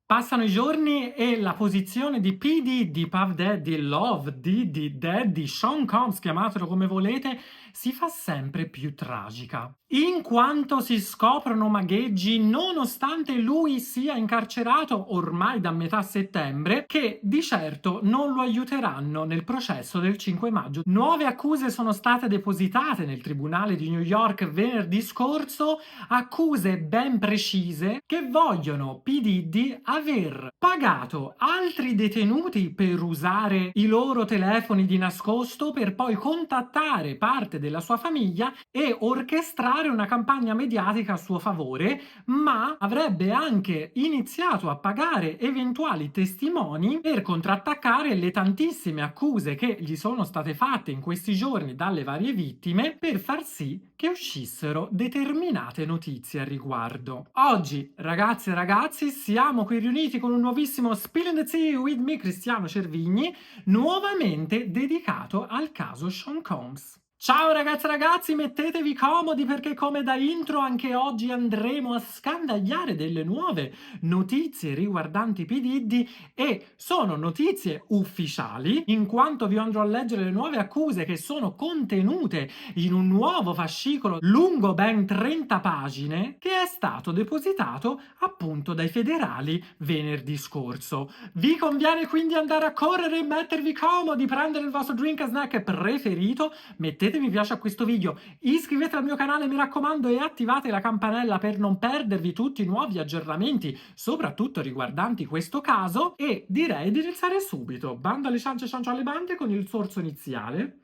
Passano i giorni e la posizione di P. Diddy, Puff Daddy, Love, Diddy, Daddy, Sean Combs, chiamatelo come volete, si fa sempre più tragica. In quanto si scoprono magheggi nonostante lui sia incarcerato ormai da metà settembre, che di certo non lo aiuteranno nel processo del 5 maggio. Nuove accuse sono state depositate nel tribunale di New York venerdì scorso, accuse ben precise che vogliono P. Diddy aver pagato altri detenuti per usare i loro telefoni di nascosto per poi contattare parte della sua famiglia e orchestrare una campagna mediatica a suo favore, ma avrebbe anche iniziato a pagare eventuali testimoni per contrattaccare le tantissime accuse che gli sono state fatte in questi giorni dalle varie vittime per far sì che uscissero determinate notizie al riguardo. Oggi, ragazze e ragazzi, siamo qui riuniti con un nuovissimo Spill in the Tea with me, Cristiano Cervigni, nuovamente dedicato al caso Sean Combs. Ciao ragazze e ragazzi, mettetevi comodi perché come da intro anche oggi andremo a scandagliare delle nuove notizie riguardanti P. Diddy e sono notizie ufficiali in quanto vi andrò a leggere le nuove accuse che sono contenute in un nuovo fascicolo lungo ben 30 pagine che è stato depositato appunto dai federali venerdì scorso. Vi conviene quindi andare a correre e mettervi comodi, prendere il vostro drink a snack preferito, mettete mi piace a questo video, iscrivetevi al mio canale mi raccomando e attivate la campanella per non perdervi tutti i nuovi aggiornamenti, soprattutto riguardanti questo caso, e direi di iniziare subito. Bando alle ciance, ciancio alle bande con il sorso iniziale.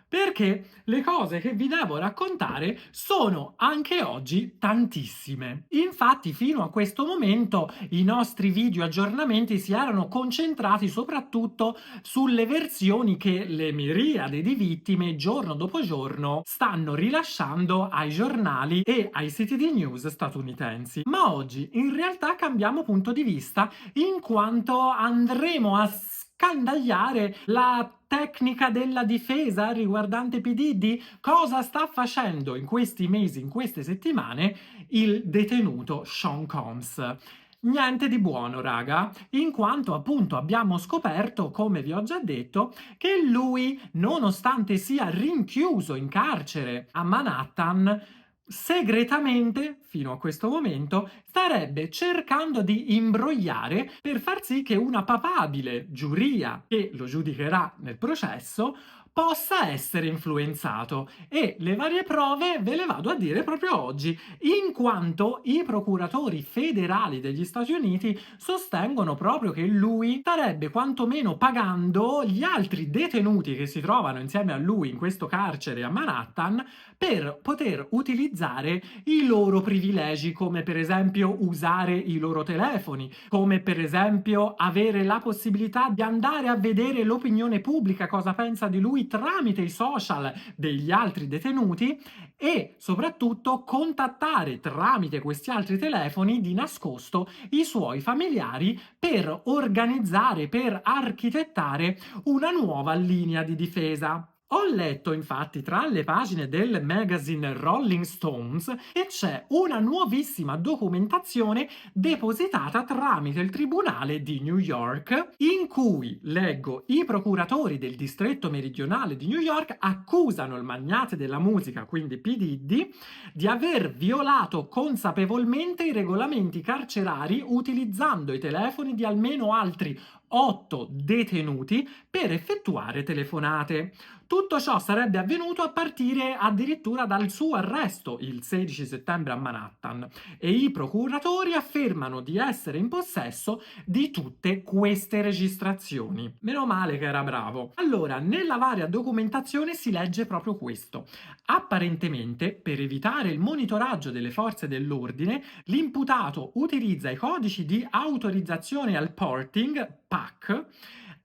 Perché le cose che vi devo raccontare sono anche oggi tantissime. Infatti, fino a questo momento i nostri video aggiornamenti si erano concentrati soprattutto sulle versioni che le miriadi di vittime giorno dopo giorno stanno rilasciando ai giornali e ai siti di news statunitensi. Ma oggi in realtà cambiamo punto di vista in quanto andremo a scandagliare la tecnica della difesa riguardante P. Diddy? Cosa sta facendo in questi mesi, in queste settimane, il detenuto Sean Combs? Niente di buono, raga, in quanto appunto abbiamo scoperto, come vi ho già detto, che lui, nonostante sia rinchiuso in carcere a Manhattan, segretamente, fino a questo momento, starebbe cercando di imbrogliare per far sì che una papabile giuria che lo giudicherà nel processo possa essere influenzato, e le varie prove ve le vado a dire proprio oggi, in quanto i procuratori federali degli Stati Uniti sostengono proprio che lui starebbe quantomeno pagando gli altri detenuti che si trovano insieme a lui in questo carcere a Manhattan per poter utilizzare i loro privilegi, come per esempio usare i loro telefoni, come per esempio avere la possibilità di andare a vedere l'opinione pubblica, cosa pensa di lui tramite i social degli altri detenuti, e soprattutto contattare tramite questi altri telefoni di nascosto i suoi familiari per organizzare, per architettare una nuova linea di difesa. Ho letto infatti tra le pagine del magazine Rolling Stones che c'è una nuovissima documentazione depositata tramite il tribunale di New York, in cui, leggo, i procuratori del distretto meridionale di New York accusano il magnate della musica, quindi P. Diddy, di aver violato consapevolmente i regolamenti carcerari utilizzando i telefoni di almeno altri 8 detenuti per effettuare telefonate. Tutto ciò sarebbe avvenuto a partire addirittura dal suo arresto il 16 settembre a Manhattan, e i procuratori affermano di essere in possesso di tutte queste registrazioni. Meno male che era bravo. Allora, nella varia documentazione si legge proprio questo. Apparentemente, per evitare il monitoraggio delle forze dell'ordine, l'imputato utilizza i codici di autorizzazione al porting, PAC,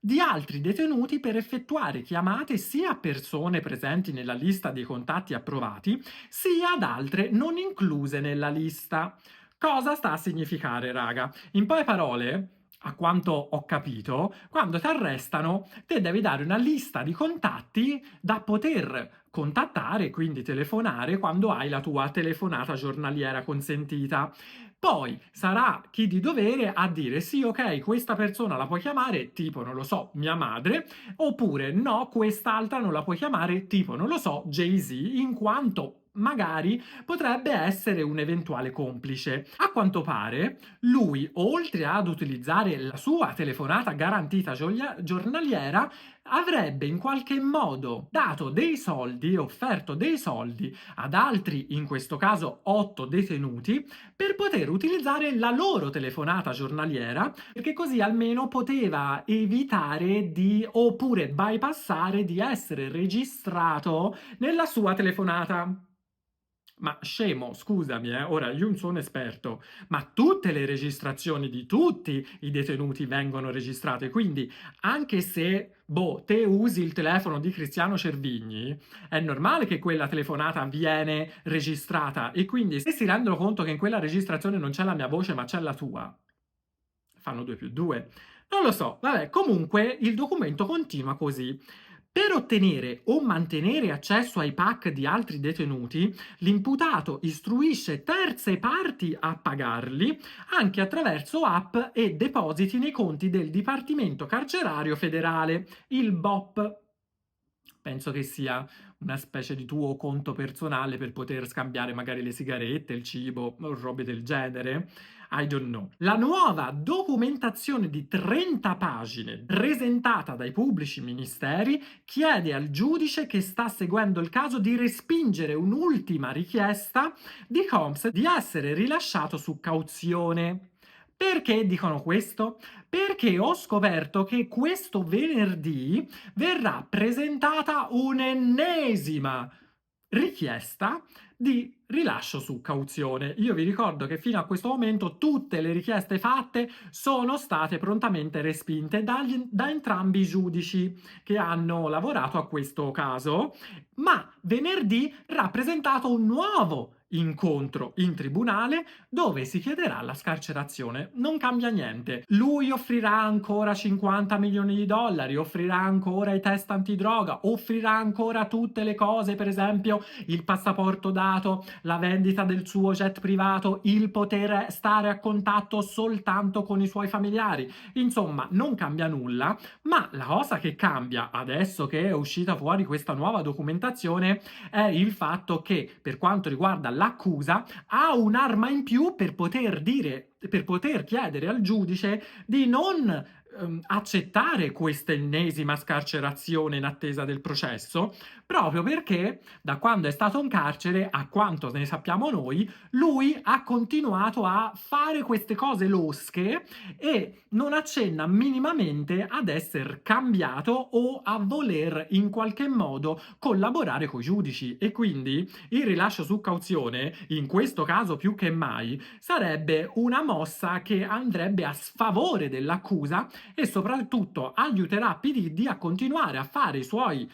di altri detenuti per effettuare chiamate sia a persone presenti nella lista dei contatti approvati, sia ad altre non incluse nella lista. Cosa sta a significare, raga? In poche parole, a quanto ho capito, quando ti arrestano, te devi dare una lista di contatti da poter contattare, quindi telefonare, quando hai la tua telefonata giornaliera consentita. Poi sarà chi di dovere a dire sì, ok, questa persona la puoi chiamare, tipo, non lo so, mia madre, oppure no, quest'altra non la puoi chiamare, tipo, non lo so, Jay-Z, in quanto magari potrebbe essere un eventuale complice. A quanto pare, lui, oltre ad utilizzare la sua telefonata garantita giornaliera, avrebbe in qualche modo dato dei soldi, offerto dei soldi ad altri, in questo caso 8 detenuti, per poter utilizzare la loro telefonata giornaliera, perché così almeno poteva evitare di, oppure bypassare, di essere registrato nella sua telefonata. Ma scemo, scusami, ora io non sono esperto, ma tutte le registrazioni di tutti i detenuti vengono registrate, quindi anche se, boh, te usi il telefono di Cristiano Cervigni, è normale che quella telefonata viene registrata e quindi se si rendono conto che in quella registrazione non c'è la mia voce ma c'è la tua, fanno 2 più 2. Non lo so, vabbè, comunque il documento continua così. Per ottenere o mantenere accesso ai PAC di altri detenuti, l'imputato istruisce terze parti a pagarli anche attraverso app e depositi nei conti del Dipartimento Carcerario Federale, il BOP. Penso che sia una specie di tuo conto personale per poter scambiare magari le sigarette, il cibo o robe del genere. I don't know. La nuova documentazione di 30 pagine presentata dai pubblici ministeri chiede al giudice che sta seguendo il caso di respingere un'ultima richiesta di Combs di essere rilasciato su cauzione. Perché dicono questo? Perché ho scoperto che questo venerdì verrà presentata un'ennesima richiesta di rilascio su cauzione. Io vi ricordo che fino a questo momento tutte le richieste fatte sono state prontamente respinte da entrambi i giudici che hanno lavorato a questo caso, ma venerdì rappresentato un nuovo incontro in tribunale dove si chiederà la scarcerazione. Non cambia niente. Lui offrirà ancora 50 milioni di dollari, offrirà ancora i test antidroga, offrirà ancora tutte le cose, per esempio il passaporto dato, la vendita del suo jet privato, il poter stare a contatto soltanto con i suoi familiari. Insomma, non cambia nulla, ma la cosa che cambia adesso che è uscita fuori questa nuova documentazione è il fatto che, per quanto riguarda l'accusa, ha un'arma in più per poter dire, per poter chiedere al giudice di non accettare questa ennesima scarcerazione in attesa del processo, proprio perché da quando è stato in carcere, a quanto ne sappiamo noi, lui ha continuato a fare queste cose losche e non accenna minimamente ad essere cambiato o a voler in qualche modo collaborare con i giudici, e quindi il rilascio su cauzione, in questo caso più che mai, sarebbe una mossa che andrebbe a sfavore dell'accusa e soprattutto aiuterà P. a continuare a fare i suoi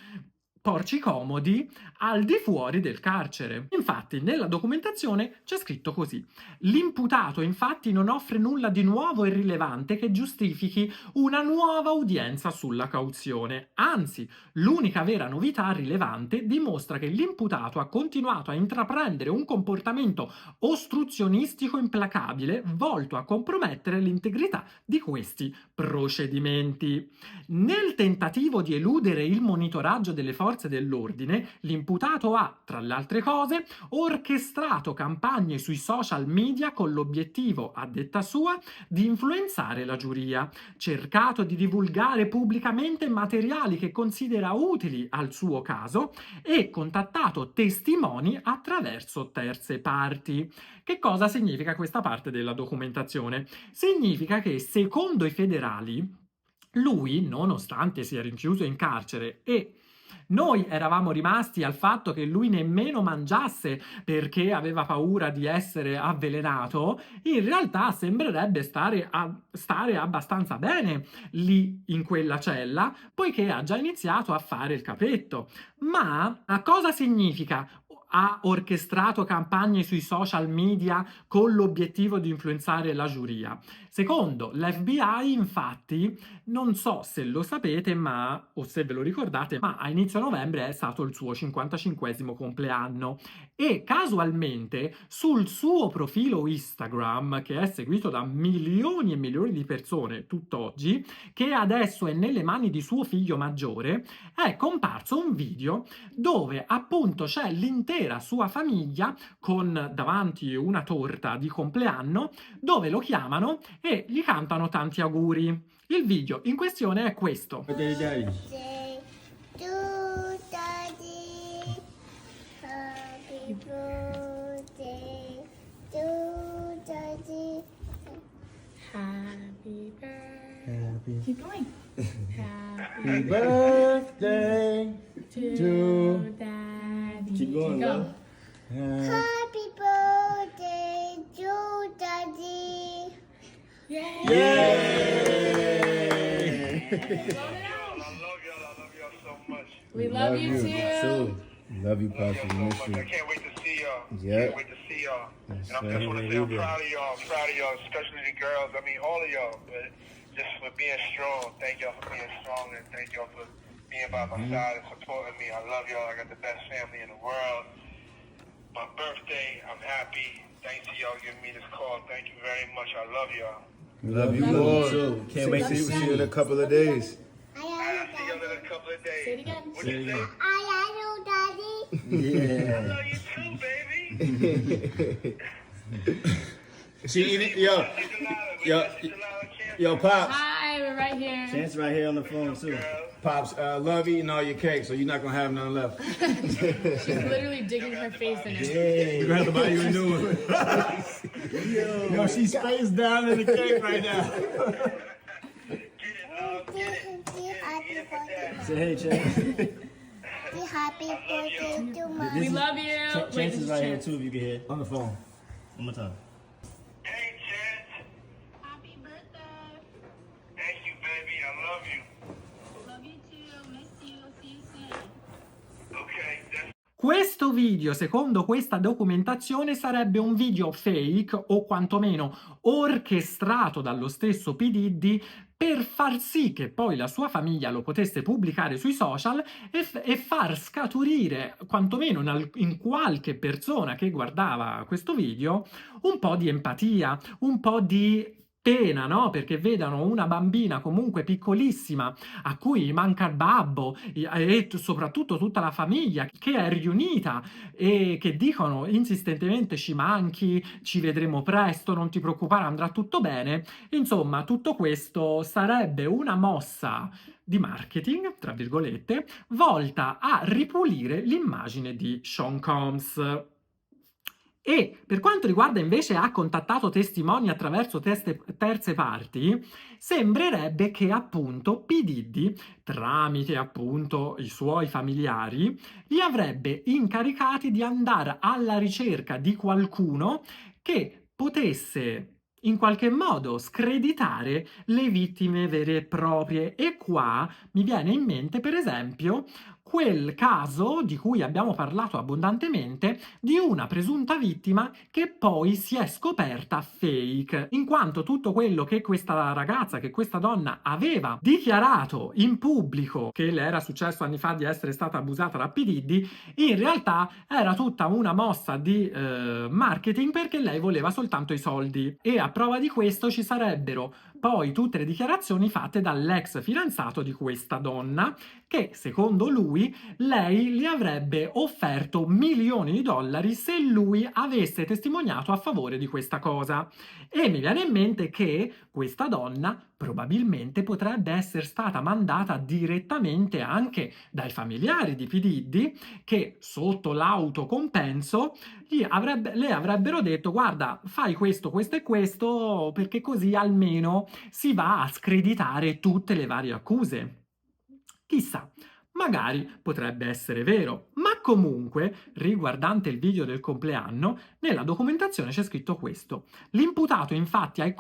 porci comodi al di fuori del carcere. Infatti, nella documentazione c'è scritto così: l'imputato infatti non offre nulla di nuovo e rilevante che giustifichi una nuova udienza sulla cauzione. Anzi, l'unica vera novità rilevante dimostra che l'imputato ha continuato a intraprendere un comportamento ostruzionistico implacabile volto a compromettere l'integrità di questi procedimenti. Nel tentativo di eludere il monitoraggio delle forze dell'ordine, l'imputato ha, tra le altre cose, orchestrato campagne sui social media con l'obiettivo, a detta sua, di influenzare la giuria, cercato di divulgare pubblicamente materiali che considera utili al suo caso e contattato testimoni attraverso terze parti. Che cosa significa questa parte della documentazione? Significa che, secondo i federali, lui, nonostante sia rinchiuso in carcere e noi eravamo rimasti al fatto che lui nemmeno mangiasse perché aveva paura di essere avvelenato, in realtà sembrerebbe stare abbastanza bene lì in quella cella, poiché ha già iniziato a fare il capretto. Ma a cosa significa ha orchestrato campagne sui social media con l'obiettivo di influenzare la giuria. Secondo l'FBI, infatti, non so se lo sapete, o se ve lo ricordate, ma a inizio novembre è stato il suo 55esimo compleanno e casualmente sul suo profilo Instagram, che è seguito da milioni e milioni di persone tutt'oggi, che adesso è nelle mani di suo figlio maggiore, è comparso un video dove appunto c'è l'intera sua famiglia con davanti una torta di compleanno dove lo chiamano e gli cantano tanti auguri. Il video in questione è questo. Birthday to Daddy. Birthday to Daddy. Happy birthday to Daddy. Happy birthday. Happy Keep going. Happy birthday to Daddy. Keep going, Go. love. Happy birthday to Daddy. Yay. Yay! I love y'all so much. We love you too. Love you, Pops. So We miss much. you. I can't wait to see y'all. Yeah. Can't wait to see y'all. Yes, And I sir. just want to say I'm proud of y'all. I'm proud of y'all, especially the girls. I mean, all of y'all. But just for being strong. Thank y'all for being strong, and thank y'all for being by my side and supporting me. I love y'all. I got the best family in the world. My birthday, I'm happy. Thanks to y'all giving me this call. Thank you very much. I love y'all. We love you Love more. you. Too. Can't wait to Love see you. you in a couple of days. I I'll see y'all in a couple of days. Say it again. What you say? love Daddy. I Yeah. love you too, baby. She eating, yo, Yo, yo, Pops. Hi, we're right here. Chance right here on the phone too. Pops, love eating all your cake, so you're not gonna have none left. She's literally digging her face in it. Hey, We're gonna have to buy you a new one. Yo, she's face down in the cake right now. say hey, Chance. Happy birthday to my We love you. Chance is right here Chance. too if you can hear. On the phone. One more time. Hey, Chance. Happy birthday. Thank you, baby. I love you. Love you too. Miss you. See you soon. Okay, that's Questo video, secondo questa documentazione, sarebbe un video fake o quantomeno orchestrato dallo stesso P. Diddy per far sì che poi la sua famiglia lo potesse pubblicare sui social e far scaturire, quantomeno in qualche persona che guardava questo video, un po' di empatia, un po' di pena, no? Perché vedano una bambina comunque piccolissima a cui manca il babbo e soprattutto tutta la famiglia che è riunita e che dicono insistentemente ci manchi, ci vedremo presto, non ti preoccupare, andrà tutto bene. Insomma, tutto questo sarebbe una mossa di marketing, tra virgolette, volta a ripulire l'immagine di Sean Combs. E per quanto riguarda invece ha contattato testimoni attraverso terze parti, sembrerebbe che appunto P. Diddy, tramite appunto i suoi familiari, li avrebbe incaricati di andare alla ricerca di qualcuno che potesse in qualche modo screditare le vittime vere e proprie. E qua mi viene in mente, per esempio, quel caso di cui abbiamo parlato abbondantemente di una presunta vittima che poi si è scoperta fake, in quanto tutto quello che questa ragazza, che questa donna aveva dichiarato in pubblico che le era successo anni fa di essere stata abusata da P. Diddy, in realtà era tutta una mossa di marketing perché lei voleva soltanto i soldi. E a prova di questo ci sarebbero poi tutte le dichiarazioni fatte dall'ex fidanzato di questa donna, che secondo lui lei gli avrebbe offerto milioni di dollari se lui avesse testimoniato a favore di questa cosa. E mi viene in mente che questa donna probabilmente potrebbe essere stata mandata direttamente anche dai familiari di P. Diddy, che sotto l'autocompenso le avrebbero detto guarda, fai questo, questo e questo, perché così almeno si va a screditare tutte le varie accuse. Chissà, magari potrebbe essere vero, ma comunque, riguardante il video del compleanno, nella documentazione c'è scritto questo. L'imputato infatti ha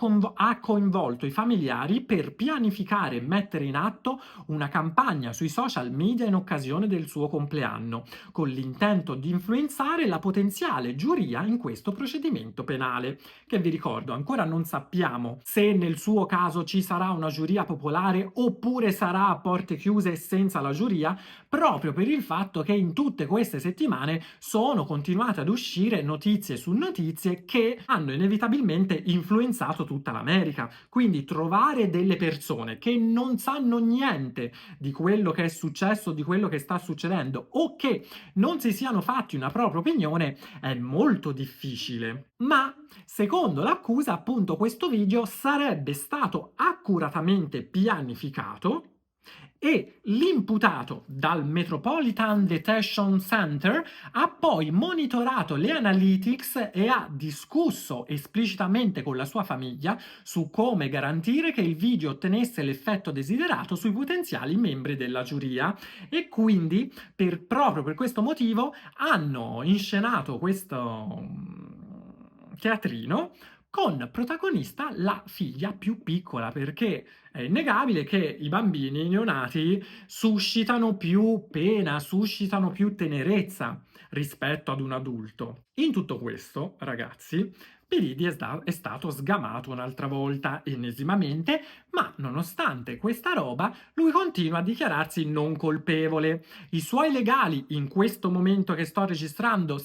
coinvolto i familiari per pianificare e mettere in atto una campagna sui social media in occasione del suo compleanno, con l'intento di influenzare la potenziale giuria in questo procedimento penale, che vi ricordo ancora non sappiamo se nel suo caso ci sarà una giuria popolare oppure sarà a porte chiuse senza la giuria, proprio per il fatto che in tutte queste settimane sono continuate ad uscire notizie su notizie che hanno inevitabilmente influenzato tutta l'America. Quindi trovare delle persone che non sanno niente di quello che è successo, di quello che sta succedendo, o che non si siano fatti una propria opinione è molto difficile. Ma secondo l'accusa, appunto, questo video sarebbe stato accuratamente pianificato e l'imputato dal Metropolitan Detention Center ha poi monitorato le analytics e ha discusso esplicitamente con la sua famiglia su come garantire che il video ottenesse l'effetto desiderato sui potenziali membri della giuria, e quindi proprio per questo motivo hanno inscenato questo teatrino con protagonista la figlia più piccola, perché è innegabile che i bambini neonati suscitano più pena, suscitano più tenerezza rispetto ad un adulto. In tutto questo, ragazzi, P. Diddy è stato sgamato un'altra volta, ennesimamente, ma nonostante questa roba, lui continua a dichiararsi non colpevole. I suoi legali, in questo momento che sto registrando,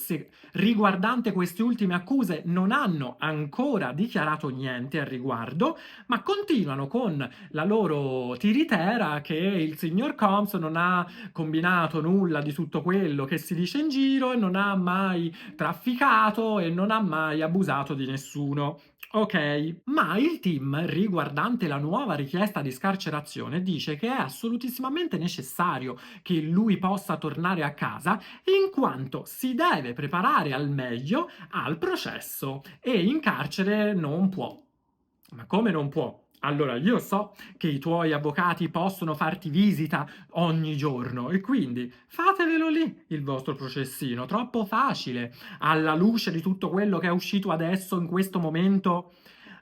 riguardante queste ultime accuse, non hanno ancora dichiarato niente al riguardo, ma continuano con la loro tiritera che il signor Combs non ha combinato nulla di tutto quello che si dice in giro e non ha mai trafficato e non ha mai abusato di nessuno. Ok, ma il team, riguardante la nuova richiesta di scarcerazione, dice che è assolutissimamente necessario che lui possa tornare a casa in quanto si deve preparare al meglio al processo e in carcere non può. Ma come non può? Allora, io so che i tuoi avvocati possono farti visita ogni giorno e quindi fatevelo lì il vostro processino, troppo facile, alla luce di tutto quello che è uscito adesso in questo momento,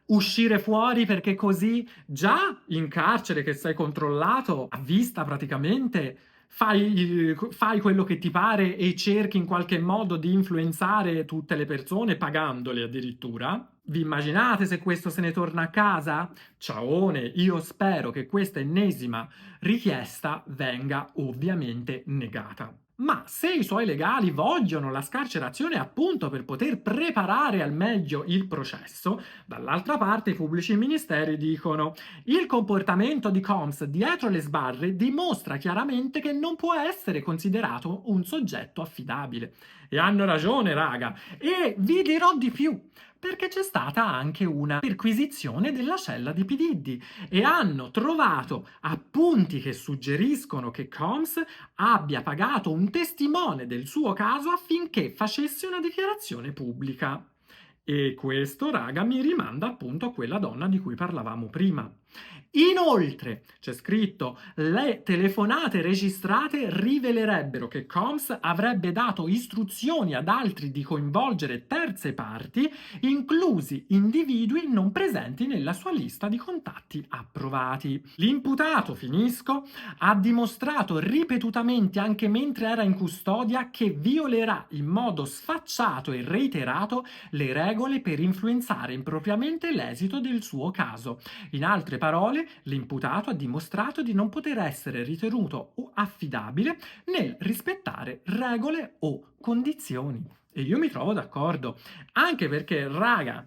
uscire fuori, perché così già in carcere che sei controllato a vista praticamente fai quello che ti pare e cerchi in qualche modo di influenzare tutte le persone pagandole addirittura. Vi immaginate se questo se ne torna a casa? Ciaone, io spero che questa ennesima richiesta venga ovviamente negata. Ma se i suoi legali vogliono la scarcerazione appunto per poter preparare al meglio il processo, dall'altra parte i pubblici ministeri dicono: il comportamento di Combs dietro le sbarre dimostra chiaramente che non può essere considerato un soggetto affidabile. E hanno ragione, raga. E vi dirò di più, perché c'è stata anche una perquisizione della cella di P. Diddy e hanno trovato appunti che suggeriscono che Combs abbia pagato un testimone del suo caso affinché facesse una dichiarazione pubblica. E questo, raga, mi rimanda appunto a quella donna di cui parlavamo prima. Inoltre, c'è scritto, le telefonate registrate rivelerebbero che Combs avrebbe dato istruzioni ad altri di coinvolgere terze parti, inclusi individui non presenti nella sua lista di contatti approvati. L'imputato, finisco, ha dimostrato ripetutamente, anche mentre era in custodia, che violerà in modo sfacciato e reiterato le regole per influenzare impropriamente l'esito del suo caso. In altre parole, l'imputato ha dimostrato di non poter essere ritenuto affidabile nel rispettare regole o condizioni. E io mi trovo d'accordo, anche perché, raga,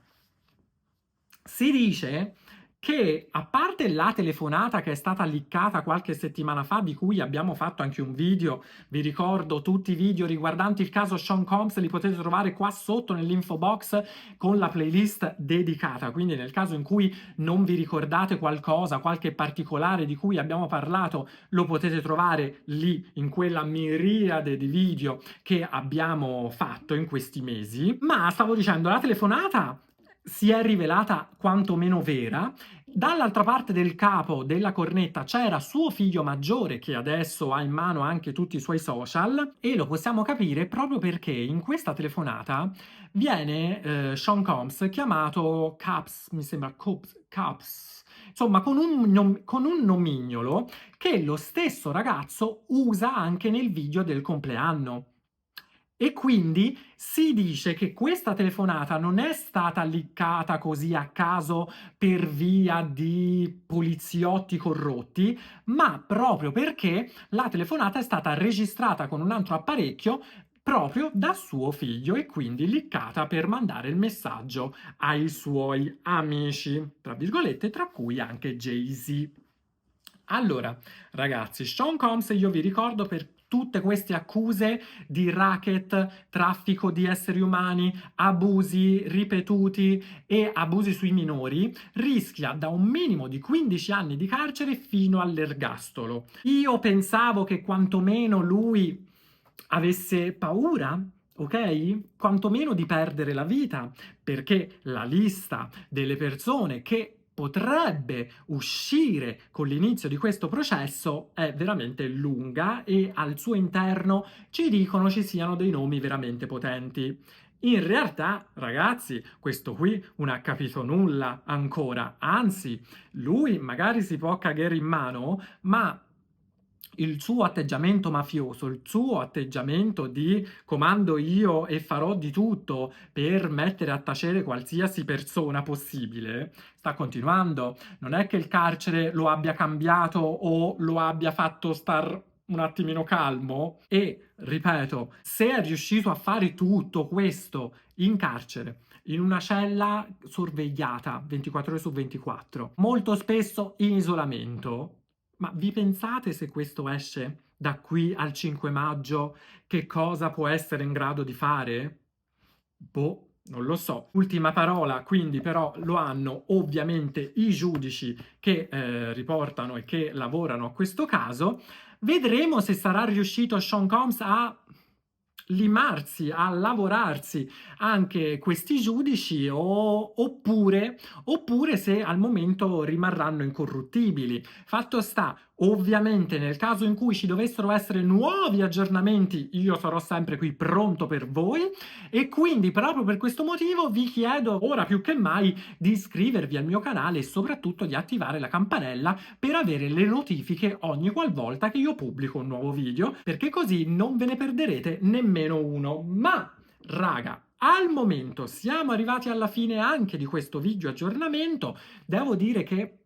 si dice che, a parte la telefonata che è stata leakata qualche settimana fa, di cui abbiamo fatto anche un video, vi ricordo tutti i video riguardanti il caso Sean Combs li potete trovare qua sotto nell'info box con la playlist dedicata, quindi nel caso in cui non vi ricordate qualcosa, qualche particolare di cui abbiamo parlato, lo potete trovare lì in quella miriade di video che abbiamo fatto in questi mesi. Ma stavo dicendo, la telefonata si è rivelata quantomeno vera. Dall'altra parte del capo della cornetta c'era suo figlio maggiore, che adesso ha in mano anche tutti i suoi social, e lo possiamo capire proprio perché in questa telefonata viene Sean Combs chiamato Caps, mi sembra Caps, insomma con un nomignolo che lo stesso ragazzo usa anche nel video del compleanno. E quindi si dice che questa telefonata non è stata leakata così a caso per via di poliziotti corrotti, ma proprio perché la telefonata è stata registrata con un altro apparecchio proprio da suo figlio e quindi leakata per mandare il messaggio ai suoi amici, tra virgolette, tra cui anche Jay-Z. Allora, ragazzi, Sean Combs, io vi ricordo, per tutte queste accuse di racket, traffico di esseri umani, abusi ripetuti e abusi sui minori, rischia da un minimo di 15 anni di carcere fino all'ergastolo. Io pensavo che quantomeno lui avesse paura, ok? Quantomeno di perdere la vita, perché la lista delle persone che potrebbe uscire con l'inizio di questo processo è veramente lunga e al suo interno ci dicono ci siano dei nomi veramente potenti. In realtà, ragazzi, questo qui non ha capito nulla ancora, anzi, lui magari si può cagare in mano, ma il suo atteggiamento mafioso, il suo atteggiamento di comando io e farò di tutto per mettere a tacere qualsiasi persona possibile, sta continuando. Non è che il carcere lo abbia cambiato o lo abbia fatto star un attimino calmo. E, ripeto, se è riuscito a fare tutto questo in carcere, in una cella sorvegliata 24 ore su 24, molto spesso in isolamento, ma vi pensate se questo esce da qui al 5 maggio che cosa può essere in grado di fare? Boh, non lo so. Ultima parola, quindi, però lo hanno ovviamente i giudici che riportano e che lavorano a questo caso. Vedremo se sarà riuscito Sean Combs a limarsi, a lavorarsi anche questi giudici oppure se al momento rimarranno incorruttibili. Fatto sta, ovviamente, nel caso in cui ci dovessero essere nuovi aggiornamenti, io sarò sempre qui pronto per voi, e quindi proprio per questo motivo vi chiedo ora più che mai di iscrivervi al mio canale e soprattutto di attivare la campanella per avere le notifiche ogni qualvolta che io pubblico un nuovo video, perché così non ve ne perderete nemmeno uno. Ma, raga, al momento siamo arrivati alla fine anche di questo video aggiornamento. Devo dire che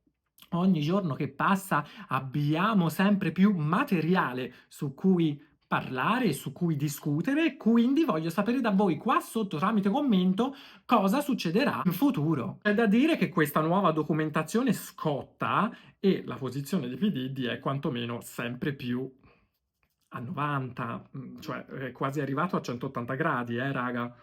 ogni giorno che passa abbiamo sempre più materiale su cui parlare e su cui discutere, quindi voglio sapere da voi qua sotto tramite commento cosa succederà in futuro. C'è da dire che questa nuova documentazione scotta e la posizione di P. Diddy è quantomeno sempre più a 90, cioè è quasi arrivato a 180 gradi, raga.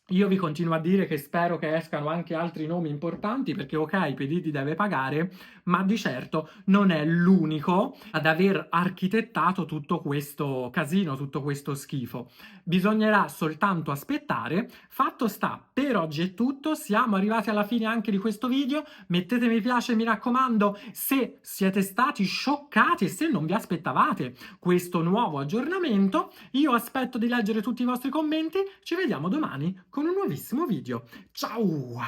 Io vi continuo a dire che spero che escano anche altri nomi importanti, perché ok, P. Diddy deve pagare, ma di certo non è l'unico ad aver architettato tutto questo casino, tutto questo schifo. Bisognerà soltanto aspettare. Fatto sta, per oggi è tutto, siamo arrivati alla fine anche di questo video. Mettete mi piace, mi raccomando, se siete stati scioccati e se non vi aspettavate questo nuovo aggiornamento. Io aspetto di leggere tutti i vostri commenti, ci vediamo domani con un nuovissimo video. Ciao!